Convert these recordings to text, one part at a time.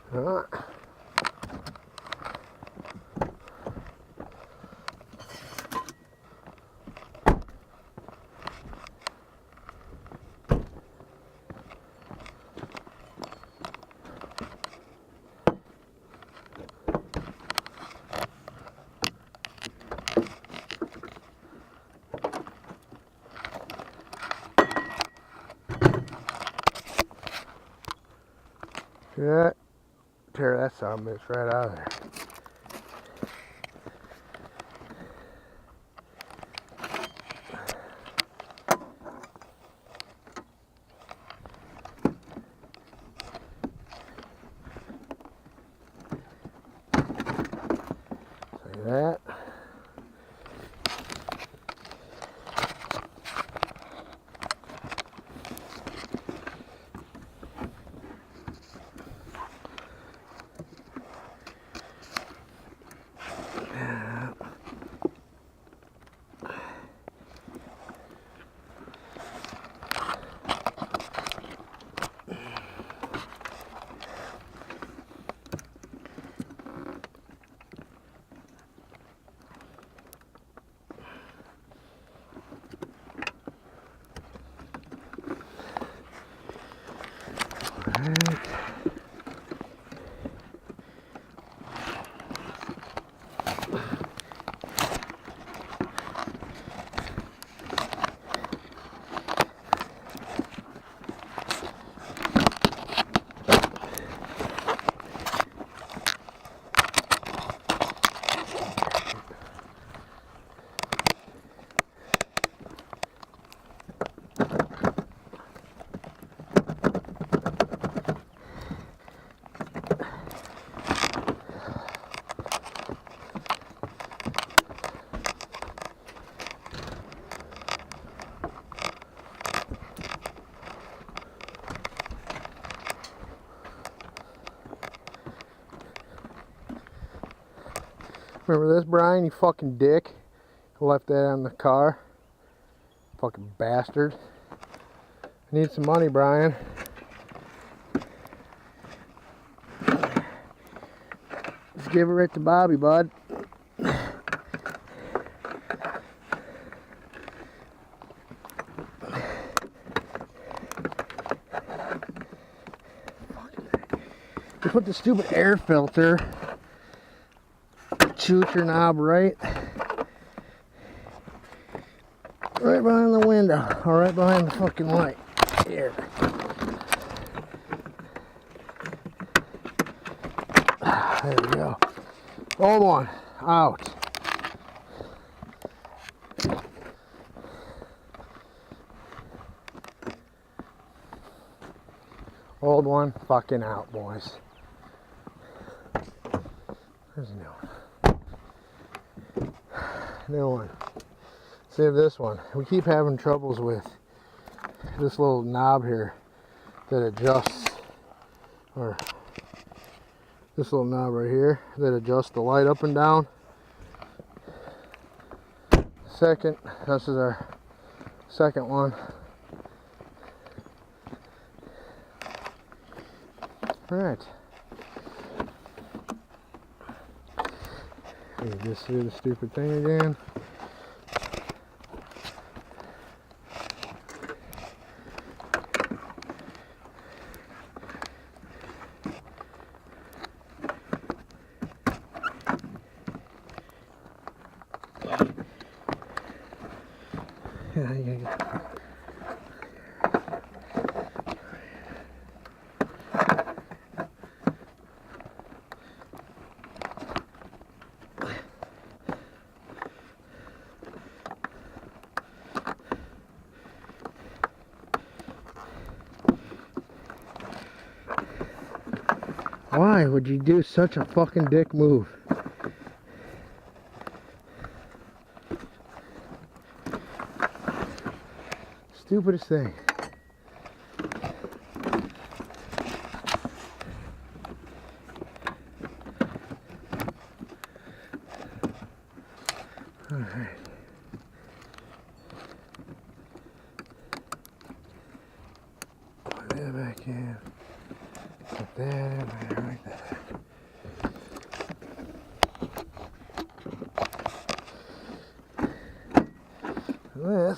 Huh? See that? Tear that son of a bitch right out of there. See that? Right. Remember this, Brian? You fucking dick. Left that on the car. Fucking bastard. I need some money, Brian. Just give it right to Bobby, bud. You put the stupid air filter shooter knob right behind the window, or right behind the fucking light. Here. There we go. Old one out. Old one fucking out, boys. There's a new one. New one. Save this one. We keep having troubles with this little knob here that adjusts, or this little knob right here that adjusts the light up and down. Second, this is our second one. Alright. You just do the stupid thing again. Yeah, yeah. Why would you do such a fucking dick move? Stupidest thing. Alright. Put that back in. Put that in there like that. This.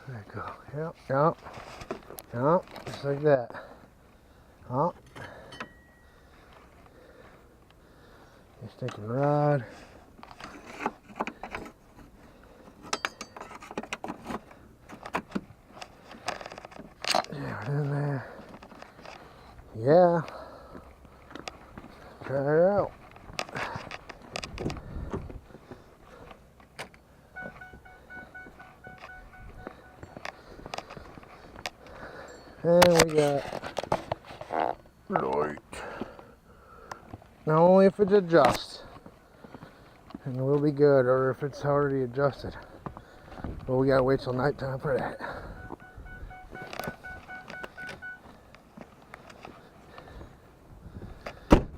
There you go. Yep. Just like that. Yep. Your stinking rod. Yeah, in there. Yeah. Try it out. And we got light. Now only if it adjusts, and we'll be good, or if it's already adjusted. But we gotta wait till nighttime for that.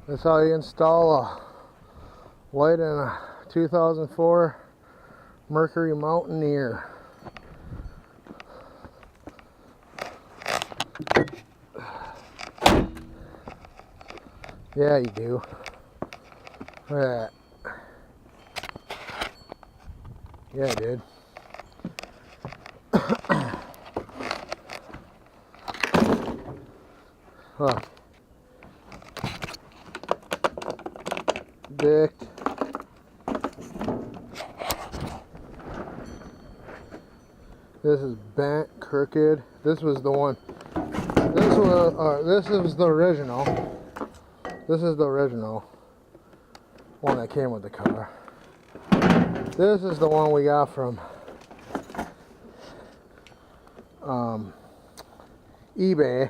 That's how you install a light in a 2004 Mercury Mountaineer. Yeah, you do. Look at that. Yeah, I did. Look. Dick. This is bent, crooked. This was the one. This is the original. This is the original one that came with the cover. This is the one we got from eBay,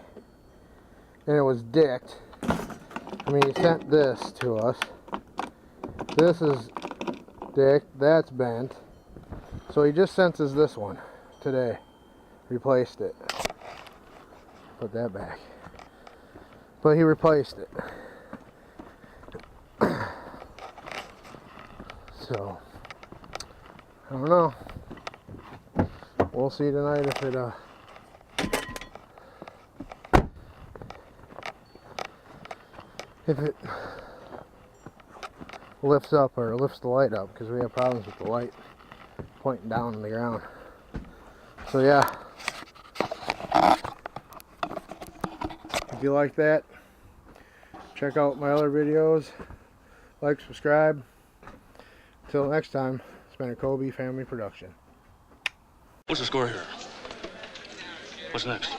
and it was dicked. I mean, he sent this to us. This is dicked. That's bent. So he just sent us this one today. Replaced it. Put that back. But he replaced it. So, I don't know. We'll see tonight if it lifts up or lifts the light up, because we have problems with the light pointing down on the ground. So yeah, if you like that, check out my other videos, like, subscribe. Until next time, it's been a Colby family production. What's the score here? What's next?